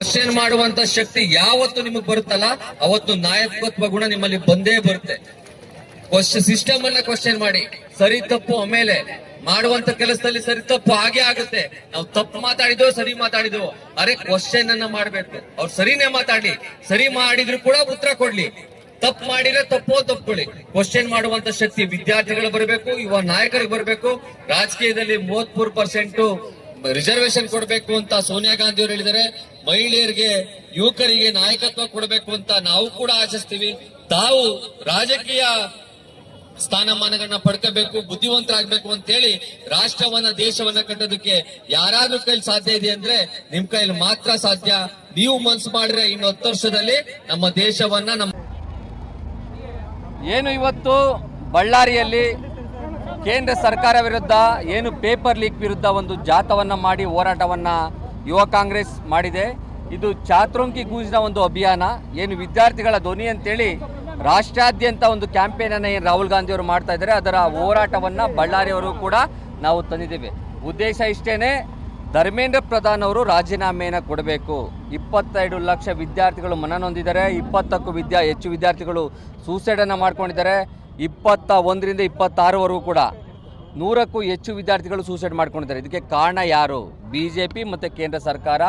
Question ಮಾಡುವಂತ ಶಕ್ತಿ ಯಾವತ್ತು ನಿಮಗೆ ಬರುತ್ತಲ್ಲ ಅವತ್ತು ನಾಯಕತ್ವ ಗುಣ ನಿಮ್ಮಲ್ಲಿ ಬಂದೇ ಬರುತ್ತೆ. ಸಿಸ್ಟಮ್ ಅನ್ನ ಕ್ವಶನ್ ಮಾಡಿ, ಸರಿ ತಪ್ಪು ಆಮೇಲೆ ಮಾಡುವಂತ ಕೆಲಸದಲ್ಲಿ ಸರಿ ತಪ್ಪು ಹಾಗೆ ಆಗುತ್ತೆ. ನಾವು ತಪ್ಪು ಮಾತಾಡಿದ್ವು ಸರಿ ಮಾತಾಡಿದ್ವು, ಅರೆ ಕ್ವಶನ್ ಅನ್ನ ಮಾಡ್ಬೇಕು. ಅವ್ರು ಸರಿನೇ ಮಾತಾಡ್ಲಿ, ಸರಿ ಮಾಡಿದ್ರು ಕೂಡ ಉತ್ತರ ಕೊಡ್ಲಿ. ತಪ್ಪು ಮಾಡಿದ್ರೆ ತಪ್ಪುಕೊಳ್ಳಿ. ಕ್ವಶನ್ ಮಾಡುವಂತ ಶಕ್ತಿ ವಿದ್ಯಾರ್ಥಿಗಳು ಬರಬೇಕು, ಯುವ ನಾಯಕರಿಗೆ ಬರಬೇಕು. ರಾಜಕೀಯದಲ್ಲಿ 33% ರಿಸರ್ವೇಶನ್ ಕೊಡಬೇಕು ಅಂತ ಸೋನಿಯಾ ಗಾಂಧಿ ಅವರು ಹೇಳಿದ್ದಾರೆ. ಮಹಿಳೆಯರಿಗೆ ಯುವಕರಿಗೆ ನಾಯಕತ್ವ ಕೊಡಬೇಕು ಅಂತ ನಾವು ಕೂಡ ಆಶಿಸ್ತೀವಿ. ತಾವು ರಾಜಕೀಯ ಸ್ಥಾನಮಾನಗಳನ್ನ ಪಡ್ಕೋಬೇಕು, ಬುದ್ಧಿವಂತರಾಗಬೇಕು ಅಂತ ಹೇಳಿ ರಾಷ್ಟ್ರವನ್ನ ದೇಶವನ್ನ ಕಟ್ಟೋದಕ್ಕೆ ಯಾರಾದ್ರೂ ಕೈಲಿ ಸಾಧ್ಯ ಇದೆ ಅಂದ್ರೆ ನಿಮ್ ಕೈಲಿ ಮಾತ್ರ ಸಾಧ್ಯ. ನೀವು ಮನ್ಸು ಮಾಡಿದ್ರೆ ಇನ್ನು 10 ವರ್ಷದಲ್ಲಿ ನಮ್ಮ ದೇಶವನ್ನ ಏನು ಇವತ್ತು ಬಳ್ಳಾರಿಯಲ್ಲಿ ಕೇಂದ್ರ ಸರ್ಕಾರ ವಿರುದ್ಧ ಏನು ಪೇಪರ್ ಲೀಕ್ ವಿರುದ್ಧ ಒಂದು ಜಾಥವನ್ನ ಮಾಡಿ ಹೋರಾಟವನ್ನ ಯುವ ಕಾಂಗ್ರೆಸ್ ಮಾಡಿದೆ. ಇದು ಚಾತುರ್ಮುಖಿ ಗೂಂಜಿನ ಒಂದು ಅಭಿಯಾನ. ಏನು ವಿದ್ಯಾರ್ಥಿಗಳ ಧ್ವನಿ ಅಂತೇಳಿ ರಾಷ್ಟ್ರಾದ್ಯಂತ ಒಂದು ಕ್ಯಾಂಪೇನ್ ಅನ್ನ ಏನು ರಾಹುಲ್ ಗಾಂಧಿ ಅವರು ಮಾಡ್ತಾ ಇದ್ದಾರೆ, ಅದರ ಹೋರಾಟವನ್ನ ಬಳ್ಳಾರಿಯವರು ಕೂಡ ನಾವು ತಂದಿದ್ದೇವೆ. ಉದ್ದೇಶ ಇಷ್ಟೇನೆ, ಧರ್ಮೇಂದ್ರ ಪ್ರಧಾನ್ ಅವರು ರಾಜೀನಾಮೆಯನ್ನು ಕೊಡಬೇಕು. 22 ಲಕ್ಷ ವಿದ್ಯಾರ್ಥಿಗಳು ಮನನೊಂದಿದ್ದಾರೆ. 20ಕ್ಕೂ ಹೆಚ್ಚು ವಿದ್ಯಾರ್ಥಿಗಳು ಸೂಸೈಡನ್ನು ಮಾಡ್ಕೊಂಡಿದ್ದಾರೆ. 21ರಿಂದ 26ವರೆಗೂ ಕೂಡ 100ಕ್ಕೂ ಹೆಚ್ಚು ವಿದ್ಯಾರ್ಥಿಗಳು ಸೂಸೈಡ್ ಮಾಡ್ಕೊಂಡಿದ್ದಾರೆ. ಇದಕ್ಕೆ ಕಾರಣ ಯಾರು? BJP ಮತ್ತು ಕೇಂದ್ರ ಸರ್ಕಾರ.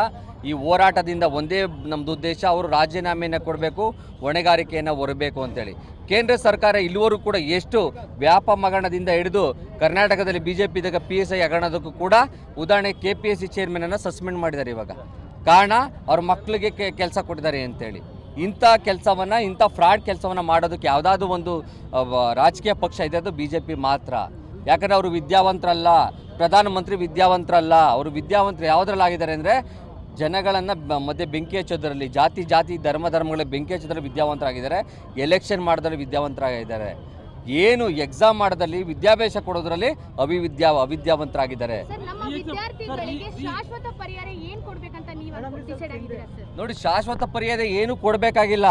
ಈ ಹೋರಾಟದಿಂದ ಒಂದೇ ನಮ್ಮದು ಉದ್ದೇಶ, ಅವರು ರಾಜೀನಾಮೆಯನ್ನು ಕೊಡಬೇಕು, ಹೊಣೆಗಾರಿಕೆಯನ್ನು ಹೊರಬೇಕು ಅಂತೇಳಿ. ಕೇಂದ್ರ ಸರ್ಕಾರ ಇಲ್ಲಿವರೆಗೂ ಕೂಡ ಎಷ್ಟು ವ್ಯಾಪಮಗರಣದಿಂದ ಹಿಡಿದು ಕರ್ನಾಟಕದಲ್ಲಿ BJP ಇದ್ದಾಗ PSI ಹಗರಣದಕ್ಕೂ ಕೂಡ ಉದಾಹರಣೆ KPSC ಚೇರ್ಮನನ್ನು ಸಸ್ಪೆಂಡ್ ಮಾಡಿದ್ದಾರೆ. ಇವಾಗ ಕಾರಣ ಅವ್ರ ಮಕ್ಕಳಿಗೆ ಕೆಲಸ ಕೊಟ್ಟಿದ್ದಾರೆ ಅಂತೇಳಿ. ಇಂಥ ಕೆಲಸವನ್ನು, ಇಂಥ ಫ್ರಾಡ್ ಕೆಲಸವನ್ನು ಮಾಡೋದಕ್ಕೆ ಯಾವುದಾದ್ರೂ ಒಂದು ರಾಜಕೀಯ ಪಕ್ಷ ಇದೆ, ಅದು BJP ಮಾತ್ರ. ಯಾಕಂದರೆ ಅವರು ವಿದ್ಯಾವಂತರಲ್ಲ, ಪ್ರಧಾನಮಂತ್ರಿ ವಿದ್ಯಾವಂತರಲ್ಲ. ಅವರು ವಿದ್ಯಾವಂತರು ಯಾವುದ್ರಲ್ಲಾಗಿದ್ದಾರೆ ಅಂದರೆ ಜನಗಳನ್ನು ಮಧ್ಯೆ ಬೆಂಕಿ ಹಚ್ಚೋದ್ರಲ್ಲಿ, ಜಾತಿ ಧರ್ಮಗಳ ಬೆಂಕಿ ಹಚ್ಚೋದ್ರಲ್ಲಿ ವಿದ್ಯಾವಂತರಾಗಿದ್ದಾರೆ. ಎಲೆಕ್ಷನ್ ಮಾಡೋದ್ರಲ್ಲಿ ವಿದ್ಯಾವಂತರಾಗಿದ್ದಾರೆ. ಏನು ಎಕ್ಸಾಮ್ ಮಾಡೋದ್ರಲ್ಲಿ, ವಿದ್ಯಾಭ್ಯಾಸ ಕೊಡೋದ್ರಲ್ಲಿ ಅವಿದ್ಯಾವಂತರಾಗಿದ್ದಾರೆ. ನೋಡಿ, ಶಾಶ್ವತ ಪರಿಹಾರ ಏನು ಕೊಡಬೇಕಾಗಿಲ್ಲ.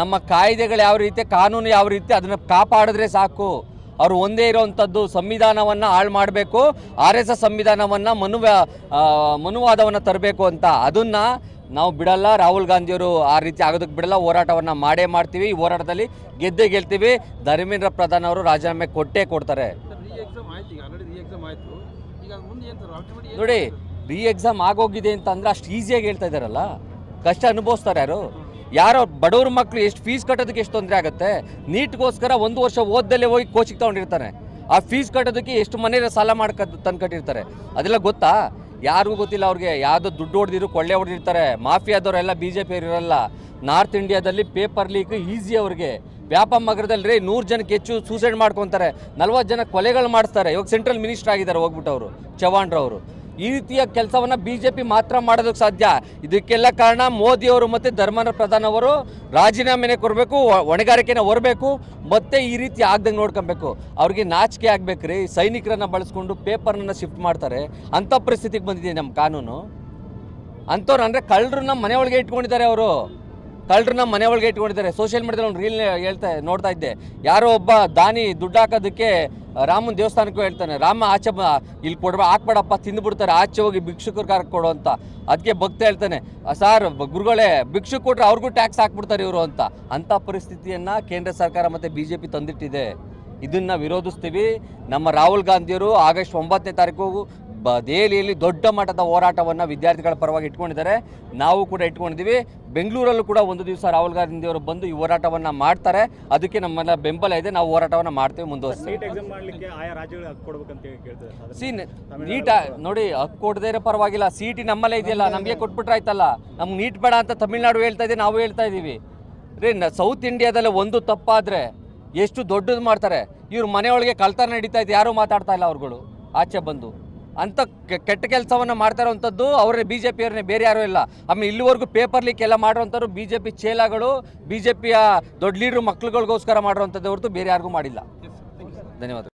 ನಮ್ಮ ಕಾಯ್ದೆಗಳು ಯಾವ ರೀತಿ, ಕಾನೂನು ಯಾವ ರೀತಿ, ಅದನ್ನು ಕಾಪಾಡಿದ್ರೆ ಸಾಕು. ಅವರು ಒಂದೇ ಇರೋವಂಥದ್ದು ಸಂವಿಧಾನವನ್ನು ಹಾಳು ಮಾಡಬೇಕು, RSS ಸಂವಿಧಾನವನ್ನು ಮನುವಾದವನ್ನು ತರಬೇಕು ಅಂತ. ಅದನ್ನು ನಾವು ಬಿಡಲ್ಲ. ರಾಹುಲ್ ಗಾಂಧಿಯವರು ಆ ರೀತಿ ಆಗೋದಕ್ಕೆ ಬಿಡಲ್ಲ. ಹೋರಾಟವನ್ನು ಮಾಡೇ ಮಾಡ್ತೀವಿ. ಈ ಹೋರಾಟದಲ್ಲಿ ಗೆದ್ದೇ ಗೆಲ್ತೀವಿ. ಧರ್ಮೇಂದ್ರ ಪ್ರಧಾನ್ ಅವರು ರಾಜೀನಾಮೆ ಕೊಟ್ಟೇ ಕೊಡ್ತಾರೆ. ನೋಡಿ, ಎಕ್ಸಾಮ್ ಆಗೋಗಿದೆ ಅಂತ ಅಂದ್ರೆ ಅಷ್ಟು ಈಸಿಯಾಗಿ ಹೇಳ್ತಾ ಇದ್ದಾರಲ್ಲ, ಕಷ್ಟ ಅನುಭವಿಸ್ತಾರೆ ಯಾರೋ ಬಡವ್ರ ಮಕ್ಕಳು ಎಷ್ಟು ಫೀಸ್ ಕಟ್ಟೋದಕ್ಕೆ ಎಷ್ಟು ತೊಂದರೆ ಆಗುತ್ತೆ. ನೀಟ್ಗೋಸ್ಕರ 1 ವರ್ಷ ಓದ್ದಲ್ಲೇ ಹೋಗಿ ಕೋಚಿಂಗ್ ತೊಗೊಂಡಿರ್ತಾರೆ. ಆ ಫೀಸ್ ಕಟ್ಟೋದಕ್ಕೆ ಎಷ್ಟು ಮನೆಯ ಸಾಲ ತಂದು ಕಟ್ಟಿರ್ತಾರೆ. ಅದೆಲ್ಲ ಗೊತ್ತಾ? ಯಾರಿಗೂ ಗೊತ್ತಿಲ್ಲ. ಅವ್ರಿಗೆ ಯಾವುದೋ ದುಡ್ಡು ಹೊಡೆದಿರು, ಕೊಳ್ಳೆ ಹೊಡೆದಿರ್ತಾರೆ. ಮಾಫಿಯಾದವರೆಲ್ಲ BJP ಇರಲ್ಲ. ನಾರ್ತ್ ಇಂಡಿಯಾದಲ್ಲಿ ಪೇಪರ್ ಲೀಕ್ ಈಸಿ ಅವ್ರಿಗೆ. ವ್ಯಾಪಮಗರದಲ್ಲಿ 100 ಜನಕ್ಕೆ ಹೆಚ್ಚು ಸೂಸೈಡ್ ಮಾಡ್ಕೊತಾರೆ, 40 ಜನ ಕೊಲೆಗಳು ಮಾಡಿಸ್ತಾರೆ. ಇವಾಗ ಸೆಂಟ್ರಲ್ ಮಿನಿಸ್ಟರ್ ಆಗಿದ್ದಾರೆ ಹೋಗ್ಬಿಟ್ಟು ಅವರು, ಚವ್ಹಾಣ್ರವರು. ಈ ರೀತಿಯ ಕೆಲಸವನ್ನು BJP ಮಾತ್ರ ಮಾಡೋದಕ್ಕೆ ಸಾಧ್ಯ. ಇದಕ್ಕೆಲ್ಲ ಕಾರಣ ಮೋದಿಯವರು ಮತ್ತು ಧರ್ಮೇಂದ್ರ ಪ್ರಧಾನ್ ಅವರು ರಾಜೀನಾಮೆನೇ ಕೊಡಬೇಕು, ಹೊಣೆಗಾರಿಕೆನ ಹೊರಬೇಕು, ಮತ್ತು ಈ ರೀತಿ ಆಗ್ದಂಗೆ ನೋಡ್ಕೊಬೇಕು. ಅವ್ರಿಗೆ ನಾಚಿಕೆ ಆಗ್ಬೇಕ್ರಿ. ಸೈನಿಕರನ್ನು ಬಳಸ್ಕೊಂಡು ಪೇಪರ್ನ ಶಿಫ್ಟ್ ಮಾಡ್ತಾರೆ. ಅಂಥ ಪರಿಸ್ಥಿತಿಗೆ ಬಂದಿದೆ ನಮ್ಮ ಕಾನೂನು. ಅಂಥವ್ರು ಅಂದರೆ ಕಳ್ಳರನ್ನ ಮನೆ ಒಳಗೆ ಇಟ್ಕೊಂಡಿದ್ದಾರೆ. ಅವರು ಕಳ್ಳರನ್ನ ಮನೆ ಒಳಗೆ ಇಟ್ಕೊಂಡಿದ್ದಾರೆ. ಸೋಷಿಯಲ್ ಮೀಡಿಯಾದಲ್ಲಿ ಒಂದು ರೀಲ್ ನೋಡ್ತಾ ಇದ್ದೆ. ಯಾರೋ ಒಬ್ಬ ದಾನಿ ದುಡ್ಡು ಹಾಕೋದಕ್ಕೆ ರಾಮನ ದೇವಸ್ಥಾನಕ್ಕೂ ಹೇಳ್ತಾನೆ, ರಾಮ ಆಚೆ ಇಲ್ಲಿ ಹಾಕ್ಬೇಡಪ್ಪ, ತಿಂದುಬಿಡ್ತಾರೆ, ಆಚೆ ಹೋಗಿ ಭಿಕ್ಷುಕರ ಕಾರ್ಯ ಕೊಡು ಅಂತ. ಅದಕ್ಕೆ ಭಕ್ತ ಹೇಳ್ತಾನೆ, ಸಾರ್ ಗುರುಗಳೇ, ಭಿಕ್ಷು ಕೊಟ್ರೆ ಅವ್ರಿಗೂ ಟ್ಯಾಕ್ಸ್ ಹಾಕ್ಬಿಡ್ತಾರೆ ಇವರು ಅಂತ. ಅಂಥ ಪರಿಸ್ಥಿತಿಯನ್ನು ಕೇಂದ್ರ ಸರ್ಕಾರ ಮತ್ತು BJP ತಂದಿಟ್ಟಿದೆ. ಇದನ್ನು ವಿರೋಧಿಸ್ತೀವಿ. ನಮ್ಮ ರಾಹುಲ್ ಗಾಂಧಿಯವರು ಆಗಸ್ಟ್ 9ನೇ ತಾರೀಕು ದೆಹಲಿಯಲ್ಲಿ ದೊಡ್ಡ ಮಟ್ಟದ ಹೋರಾಟವನ್ನು ವಿದ್ಯಾರ್ಥಿಗಳ ಪರವಾಗಿ ಇಟ್ಕೊಂಡಿದ್ದಾರೆ. ನಾವು ಕೂಡ ಇಟ್ಕೊಂಡಿದ್ದೀವಿ. ಬೆಂಗಳೂರಲ್ಲೂ ಕೂಡ ಒಂದು ದಿವಸ ರಾಹುಲ್ ಗಾಂಧಿಯವರು ಬಂದು ಈ ಹೋರಾಟವನ್ನು ಮಾಡ್ತಾರೆ. ಅದಕ್ಕೆ ನಮ್ಮೆಲ್ಲ ಬೆಂಬಲ ಇದೆ. ನಾವು ಹೋರಾಟವನ್ನು ಮಾಡ್ತೇವೆ, ಮುಂದುವರಿಸ್ತೀವಿ. ನೀಟ್ ನೋಡಿ, ಹಕ್ಕು ಕೊಡದೇ ಇರೋ ಪರವಾಗಿಲ್ಲ. CET ನಮ್ಮಲ್ಲೇ ಇದೆಯಲ್ಲ, ನಮಗೆ ಕೊಟ್ಬಿಟ್ರೆ ಆಯ್ತಲ್ಲ. ನಮ್ಗೆ ನೀಟ್ ಬೇಡ ಅಂತ ತಮಿಳ್ನಾಡು ಹೇಳ್ತಾ ಇದೆ, ನಾವು ಹೇಳ್ತಾ ಇದ್ದೀವಿ ರೀ. ಸೌತ್ ಇಂಡಿಯಾದಲ್ಲೇ ಒಂದು ತಪ್ಪಾದರೆ ಎಷ್ಟು ದೊಡ್ಡದು ಮಾಡ್ತಾರೆ. ಇವ್ರು ಮನೆಯೊಳಗೆ ಕಳ್ತನ ನಡೀತಾ ಇದೆ, ಯಾರೂ ಮಾತಾಡ್ತಾ ಇಲ್ಲ. ಅವ್ರುಗಳು ಆಚೆ ಬಂದು ಅಂತ ಕೆಟ್ಟ ಕೆಲಸವನ್ನ ಮಾಡ್ತಾ ಇರೋವಂಥದ್ದು ಅವರೇ BJP ಅವರನ್ನೇ, ಬೇರೆ ಯಾರೂ ಇಲ್ಲ. ಆಮೇಲೆ ಇಲ್ಲಿವರೆಗೂ ಪೇಪರ್ ಲೀಕ್ ಎಲ್ಲ ಮಾಡುವಂಥವ್ರು BJP ಚೇಲಾಗಳು, BJPಯ ದೊಡ್ಡ ಲೀಡ್ರು ಮಕ್ಳುಗಳಿಗೋಸ್ಕರ ಮಾಡುವಂಥದ್ದು ಹೊರತು ಬೇರೆ ಯಾರಿಗೂ ಮಾಡಿಲ್ಲ. ಧನ್ಯವಾದ.